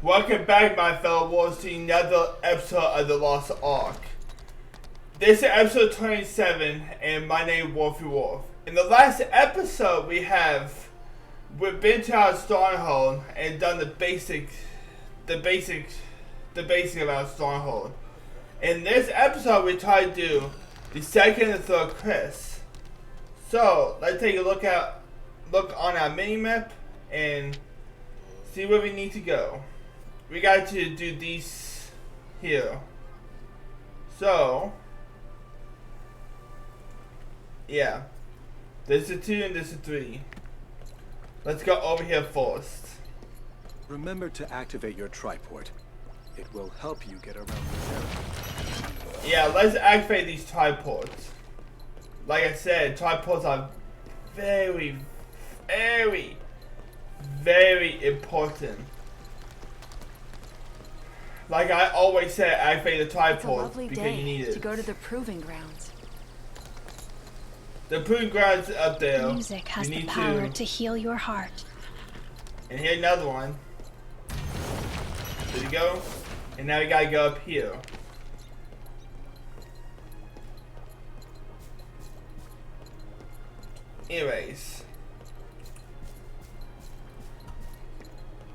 Welcome back, my fellow warriors, to another episode of The Lost Ark. This is episode 27, and my name is Wolfie Wolf. In the last episode, we've been to our stronghold and done the basic of our stronghold. In this episode, we try to do the second and third quests. So let's take a look on our mini map and see where we need to go. We got to do these here. So, yeah. This is 2 and this is 3. Let's go over here first. Remember to activate your triport. It will help you get around the area. Yeah, let's activate these triports. Like I said, triports are very, very, very important. Like I always say, activate the tripod because you need it. To go to the proving grounds. The proving grounds is up there. Music has the power to heal your heart. And here's another one. There you go. And now we gotta go up here. Anyways.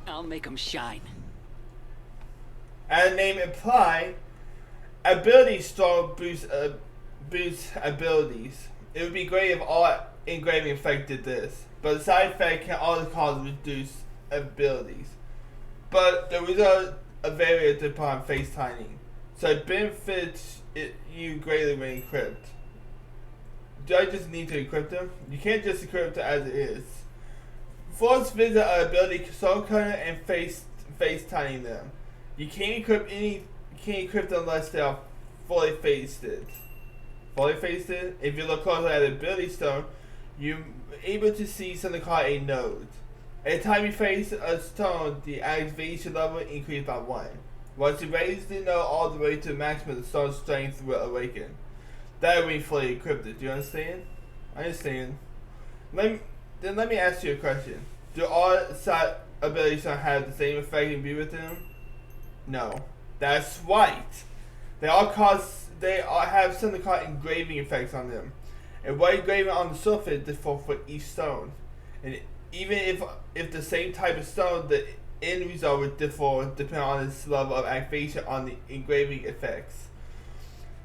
I'll make 'em shine. As the name implies, ability store boosts abilities. It would be great if all engraving effect did this, but the side effect can also cause reduced abilities. But the results vary upon face timing, so it benefits you greatly when equipped. Do I just need to equip them? You can't just equip them as it is. First, visit an ability soul cutter and face timing them. You can't equip them unless they are fully faceted. If you look closely at the ability stone, you're able to see something called a node. Every time you face a stone, the activation level increases by 1. Once you raise the node all the way to the maximum, the stone's strength will awaken. That will be fully equipped. Do you understand? I understand. Let me ask you a question. Do all side abilities have the same effect and be with them? No, that's right. They all have something called engraving effects on them, and what engraving on the surface differs for each stone. And even if the same type of stone, the end result would differ depending on its level of activation on the engraving effects.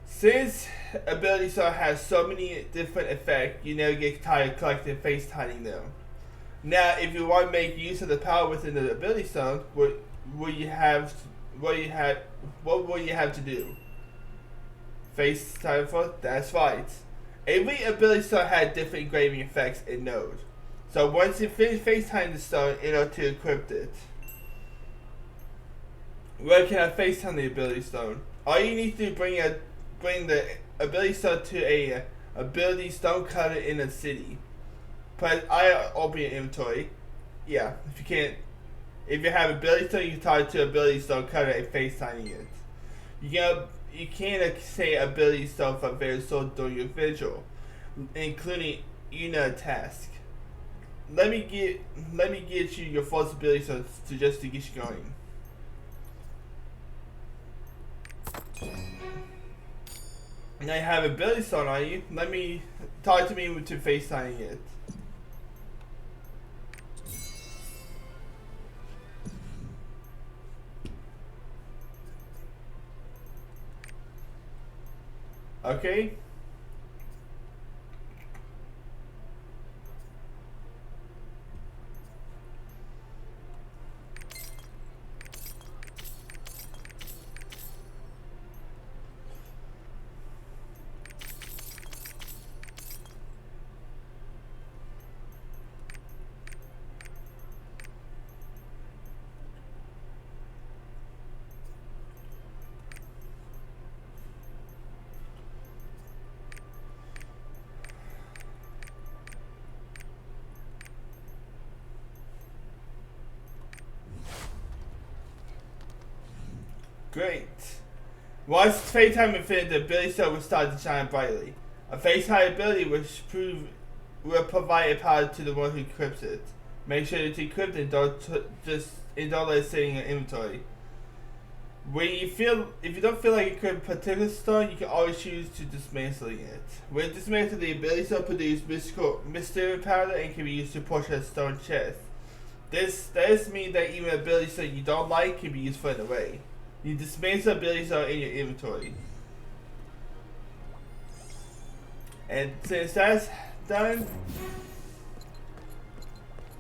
Since ability stone has so many different effects, you never get tired of collecting and face tiling them. Now, if you want to make use of the power within the ability stone, what will you have to do? Face time for? That's right. Every ability stone had different engraving effects and nodes. So once you finish FaceTime the stone in order to equip it. Where can I FaceTime the ability stone? All you need to do is bring the ability stone to a ability stone cutter in a city. Press I open your inventory. Yeah, if you have ability stone, you can talk to ability stone cutter and FaceTiming it. You can't say ability stone for various souls during your vigil, including task. Let me get you your first ability stone to get you going. Now you have ability stone on you. Let me talk to me to FaceTiming it. Okay. Great. Once FaceTime is finished, the ability stone will start to shine brightly. A FaceTime ability will provide a power to the one who equips it. Make sure to equip it, don't just and don't let it sit in your inventory. If you don't feel like you could particular stone, you can always choose to dismantling it. When dismantled, the ability to produce mystery powder and can be used to push a stone chest. This does mean that even abilities that you don't like can be used for an array. You dismantle abilities that are in your inventory. And since that's done,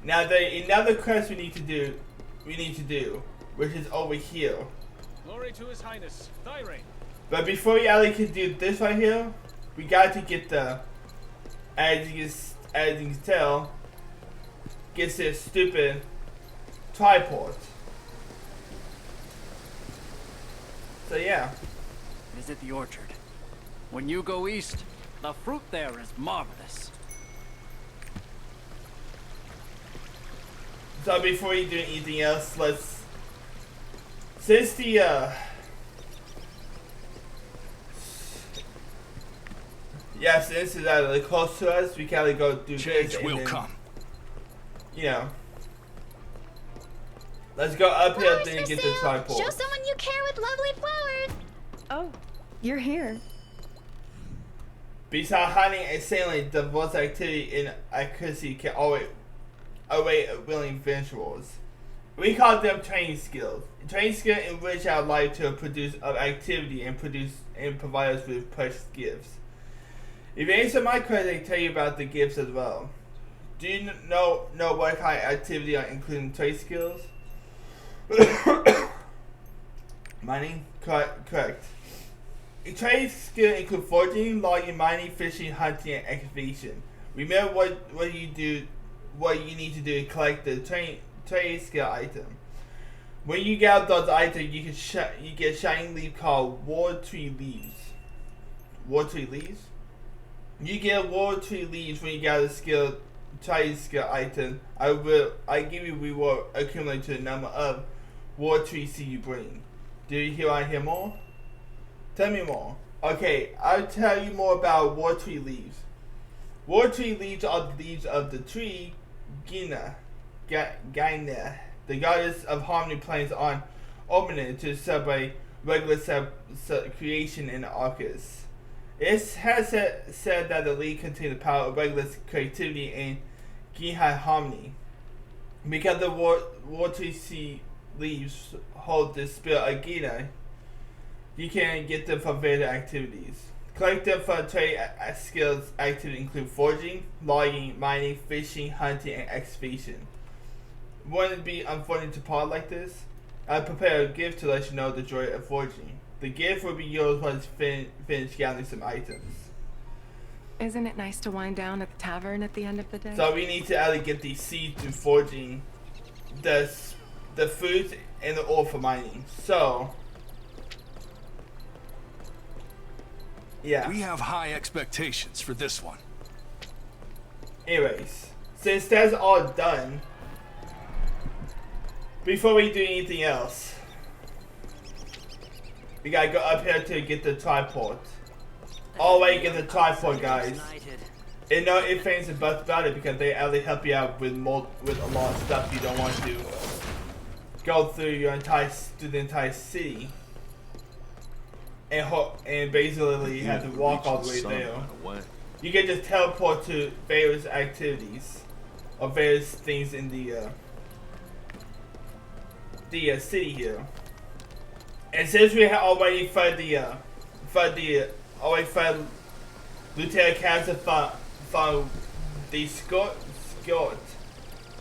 now there's another quest we need to do, which is over here. Glory to His Highness, thy reign. But before we actually can do this right here, we got to get the, as you can tell, gets this stupid tripod. So yeah. Visit the orchard. When you go east, the fruit there is marvelous. So before we do anything else, since the since it's really close to us, we can go do Change this and will then, come. you know, let's go up here Flowers then for get the sale. tripod. Show someone you care with lovely flowers. Oh, you're here. Besides hunting and sailing, the most activity in accuracy can always await willing adventurers. We call them training skills. Training skills enrich our life to produce of activity and provide us with precious gifts. If you answer my question, I can tell you about the gifts as well. Do you know what kind of activity are including trade skills? Mining? Correct. A trade skill include foraging, logging, mining, fishing, hunting, and excavation. Remember what you need to do to collect the trade skill item. When you get those items, you get a shiny leaf called War Tree Leaves. War Tree Leaves? You get War Tree Leaves when you get a trade skill item. I give you reward accumulated to the number of War Tree seed you bring. Do you want to hear more? Tell me more. Okay, I'll tell you more about War Tree Leaves. War Tree Leaves are the leaves of the tree Gaina, the goddess of harmony, plains on Omenin to celebrate regular creation in Arcus. It has said that the leaf contains the power of regular creativity and Gaina harmony. Because the War Tree seed leaves hold the spirit of Gaina, you can get them for various activities. Collect them for trade skills activities include foraging, logging, mining, fishing, hunting, and excavation. Wouldn't it be unfortunate to part like this? I prepare a gift to let you know the joy of foraging. The gift will be yours once finish gathering some items. Isn't it nice to wind down at the tavern at the end of the day? So we need to actually get these seeds through foraging, the food, and the ore for mining. So yeah. We have high expectations for this one. Anyways, since that's all done, before we do anything else, we gotta go up here to get the tripod. All the way to get the tripod, guys. And no ifs, ands, and buts about it because they actually help you out with a lot of stuff you don't want to go through the entire city. And basically you have to walk all the way there. You can just teleport to various activities or various things in the city here. And since we have already found Luterra Castle found the skirt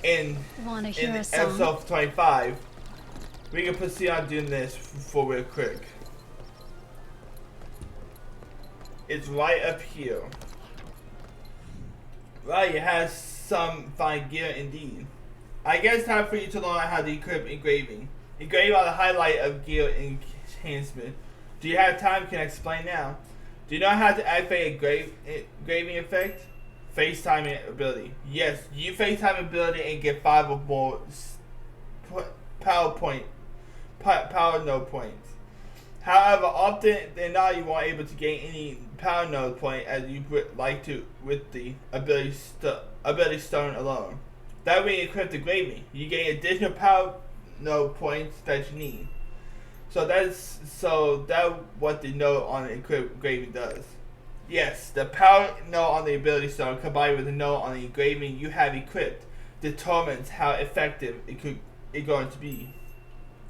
in episode 25, we can proceed on doing this for real quick. It's right up here. Right, it has some fine gear indeed. I guess it's time for you to learn how to equip engraving. Engraving are the highlight of gear enhancement. Do you have time? Can I explain now? Do you know how to activate a engraving effect? FaceTime ability. Yes, you FaceTime ability and get 5 or more power node points. However, often than not, you won't able to gain any power node point as you would like to with the ability stone alone. That way, equip the engraving. You gain additional power note points that you need. So that's what the note on the engraving does. Yes, the power note on the ability stone combined with the note on the engraving you have equipped determines how effective it's going to be.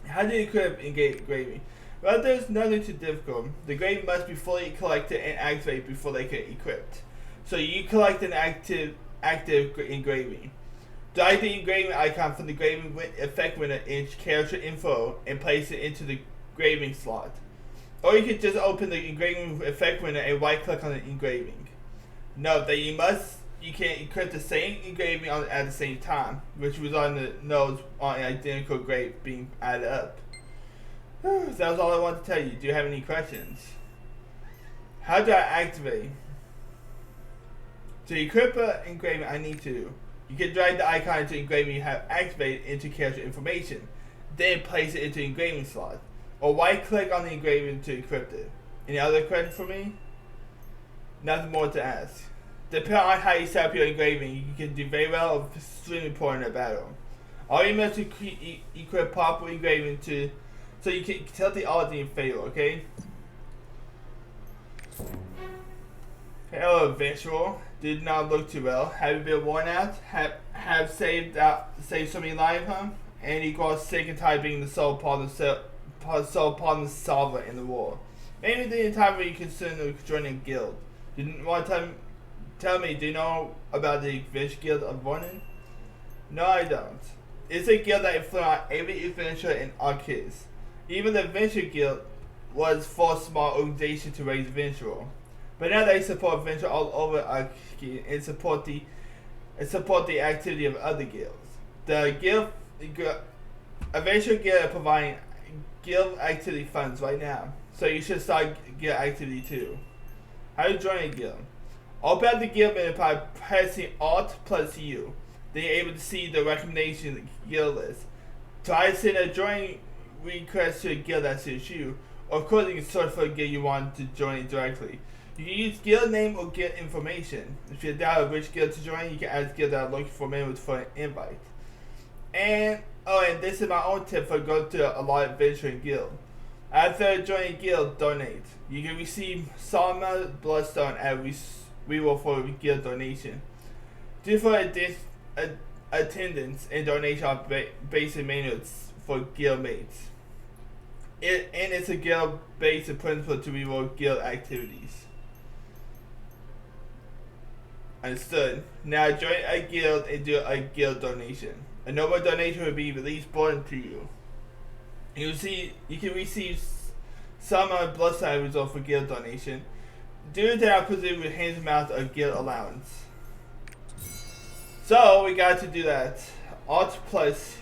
How do you equip engraving? Well, there's nothing too difficult. The engraving must be fully collected and activated before they get equipped. So you collect an active engraving. Drag the engraving icon from the engraving effect window in character info and place it into the engraving slot. Or you can just open the engraving effect window and right click on the engraving. Note that you can equip the same engraving at the same time, which was on the nodes on an identical grave being added up. So that was all I wanted to tell you. Do you have any questions? How do I activate? To equip an engraving, you can drag the icon into engraving you have activated into character information, then place it into engraving slot, or right click on the engraving to equip it. Any other questions for me? Nothing more to ask. Depending on how you set up your engraving, you can do very well or extremely poor in a battle. All you must equip proper engraving so you can tilt the odds in your favor, okay? Hello, Visual. Did not look too well. Have you been worn out? Have saved so many lives, huh? And you got sick and tired being the sole problem solver in the war. Maybe the time when you consider joining a guild. Didn't want to tell me, do you know about the Vish Guild of Vernon? No, I don't. It's a guild that influenced every adventurer in Arceus. Even the Adventure Guild was for a small organization to raise adventurer. But now they support adventure all over Arceus and support the activity of other guilds. The Adventure Guild are providing guild activity funds right now, so you should start guild activity too. How do you join a guild? Open up the guild menu by pressing Alt plus U. Then you're able to see the recommendation guild list. Try to send a join request to a guild that suits you, or of course you can search for a guild you want to join directly. You can use guild name or guild information. If you're doubting which guild to join, you can ask guild that are looking for members for an invite. And this is my own tip for going to a lot of adventuring guild. After joining guild, donate. You can receive Sama Bloodstone as reward for guild donation. Due for attendance and donation are basic manuals for guild mates. And it's a guild based principle to reward guild activities. Understood. Now join a guild and do a guild donation. A normal donation will be released born to you. You can receive some bloodstone result for guild donation. Due to that, I presume with hands amount of guild allowance. So we got to do that. Alt plus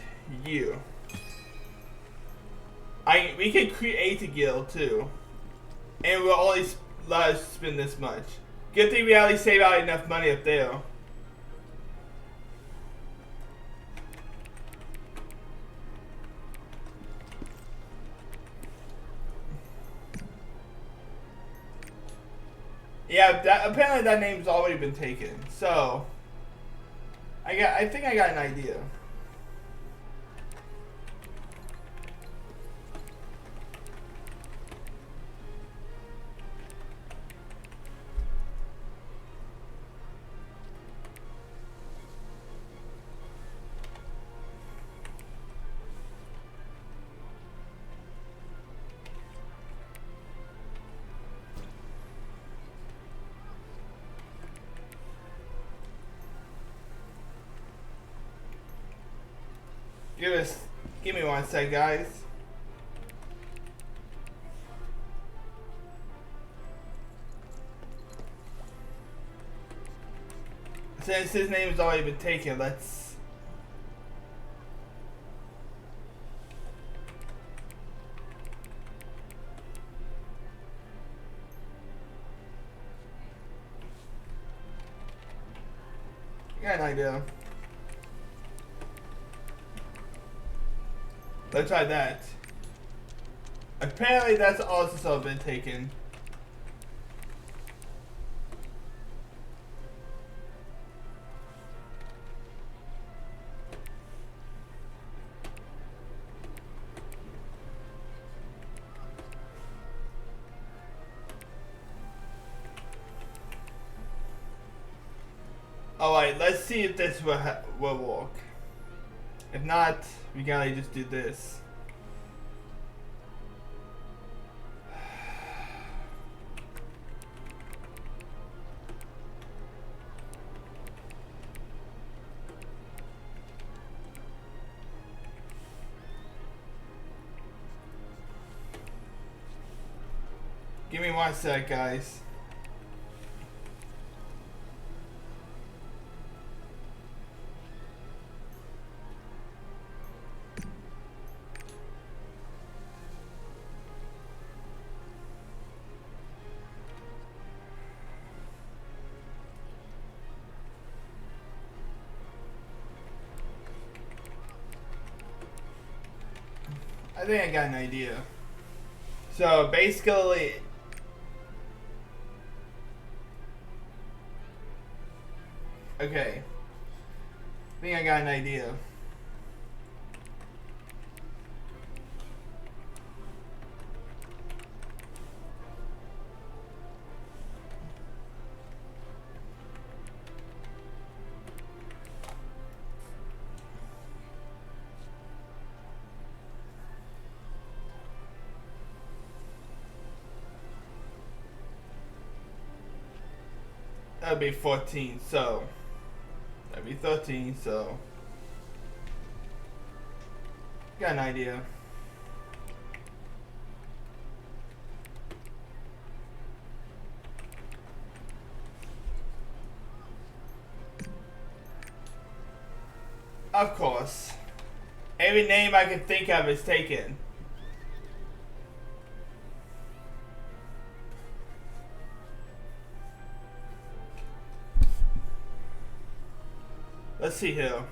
U. We can create a guild too, and we'll only let us spend this much. Good thing we already save out enough money up there. Yeah, apparently that name's already been taken. So I think I got an idea. Give me one sec, guys. Since his name has already been taken, let's... I got an idea. Let's try that. Apparently that's also been taken. Alright, let's see if this will work. If not, we gotta just do this. Give me 1 sec, guys. I think I got an idea. So basically, okay, I think I got an idea. That'd be 14, so that'd be 13, so got an idea. Of course, every name I can think of is taken. Let's see here.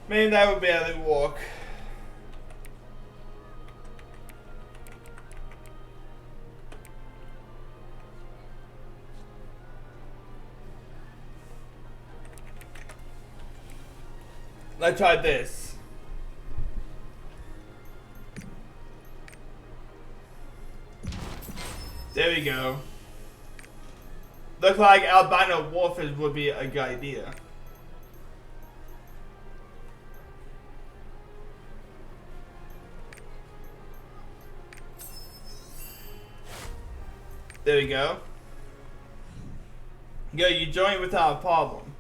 Maybe that would be able to work. Let's try this. There we go. Look like albino warfare would be a good idea. There we go. Yeah, you join without a problem.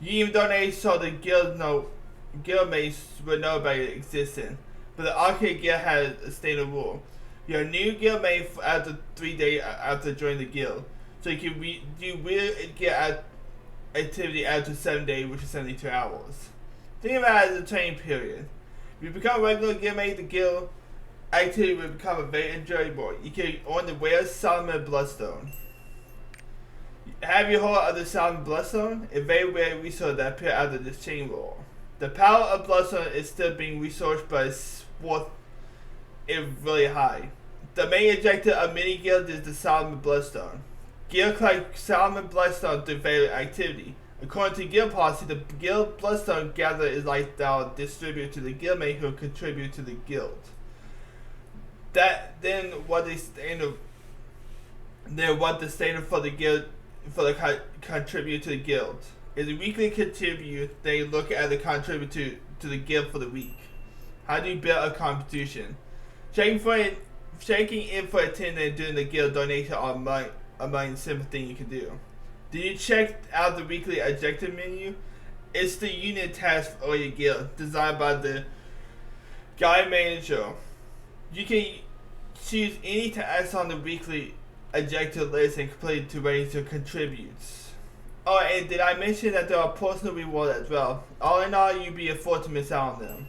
You even donate so the guild mates would know about your existence. But the arcade guild has a standard rule. You're a new guild mate after 3 days after joining the guild. So you will get activity after 7 days, which is 72 hours. Think about it as a training period. If you become a regular guildmate, the guild activity will become very enjoyable. You can earn the rare Solomon Bloodstone. Have you heard of the Solomon Bloodstone? A very rare resource that appears after this chain roll. The power of Bloodstone is still being researched, but its worth is really high. The main objective of many guilds is the Solomon Bloodstone. Guild collect Solomon Bloodstone through various activity. According to guild policy, the guild Bloodstone gather is like they'll distribute to the guildmate who contribute to the guild. What the standard for the guild contribute to the guild is a weekly contribute. They look at the contribute to the guild for the week. How do you build a contribution? Checking in for attendance during the guild donation among simple thing you can do. Did you check out the weekly objective menu? It's the unit task for your guild, designed by the guide manager. You can choose any task on the weekly objective list and complete to register contributes. Oh, and did I mention that there are personal rewards as well? All in all, you'd be a fool to miss out on them.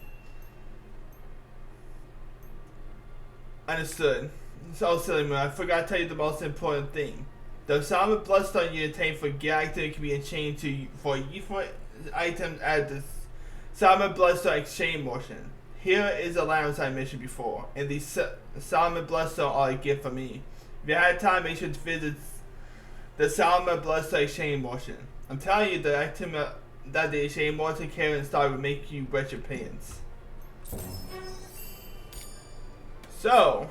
Understood. So silly man, I forgot to tell you the most important thing. The Solomon Bloodstone you attain for gear activity can be exchanged for useful items at the Solomon Bloodstone exchange motion. Here is the allowance I mentioned before, and the Solomon Bloodstone are a gift for me. If you had time, make sure to visit the Solomon Bloodstone exchange motion. I'm telling you, the item that the exchange motion carry and start will make you wet your pants. So,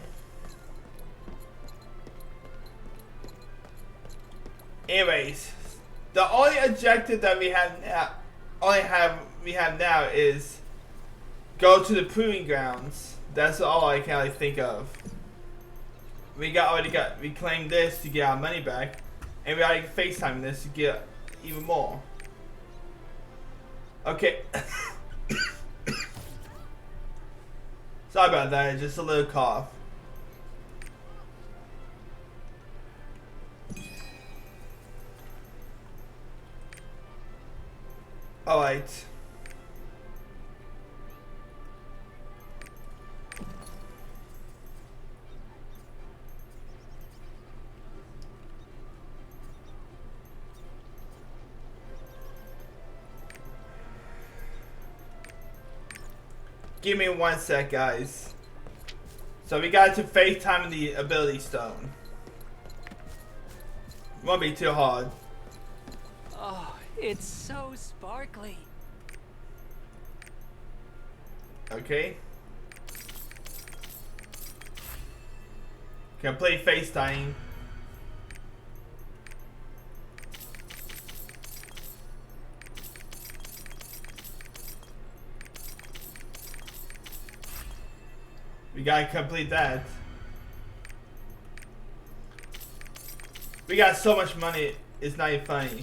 Anyways, the only objective that we have now is go to the proving grounds. That's all I can really think of. We claimed this to get our money back, and we already FaceTime this to get even more. Okay. Sorry about that, just a little cough. Alright. Give me 1 sec, guys. So we got to FaceTime the ability stone. Won't be too hard. Oh, it's so sparkly. Okay. Complete FaceTime. We gotta complete that. We got so much money, it's not even funny.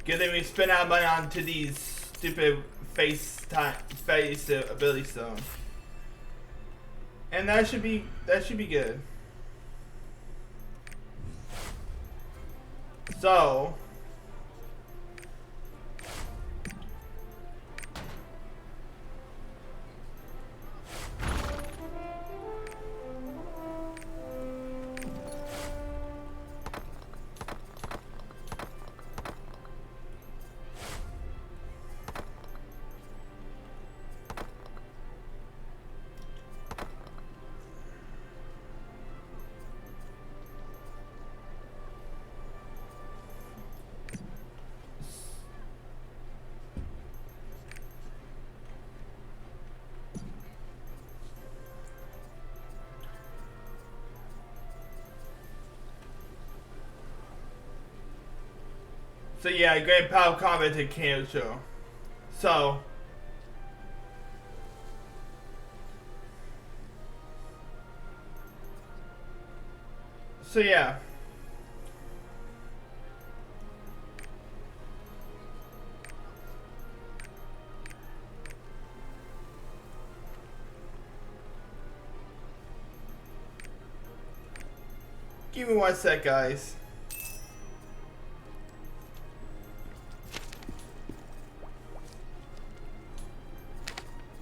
Good thing we spend our money onto these stupid face ability stone. And that should be good. So yeah, great power combat to cancel. So yeah. Give me 1 sec, guys.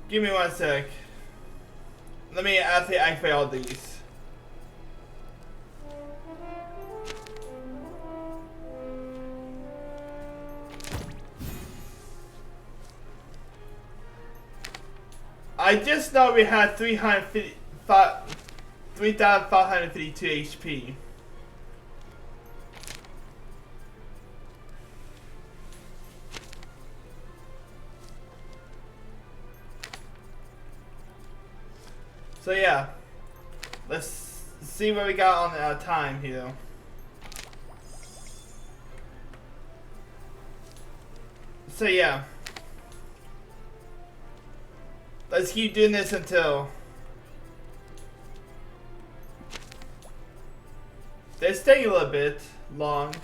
Give me 1 sec. Let me actually activate all these. I just know we had 3,552 HP. So yeah, let's see what we got on our time here. So yeah, let's keep doing this until this taking a little bit long.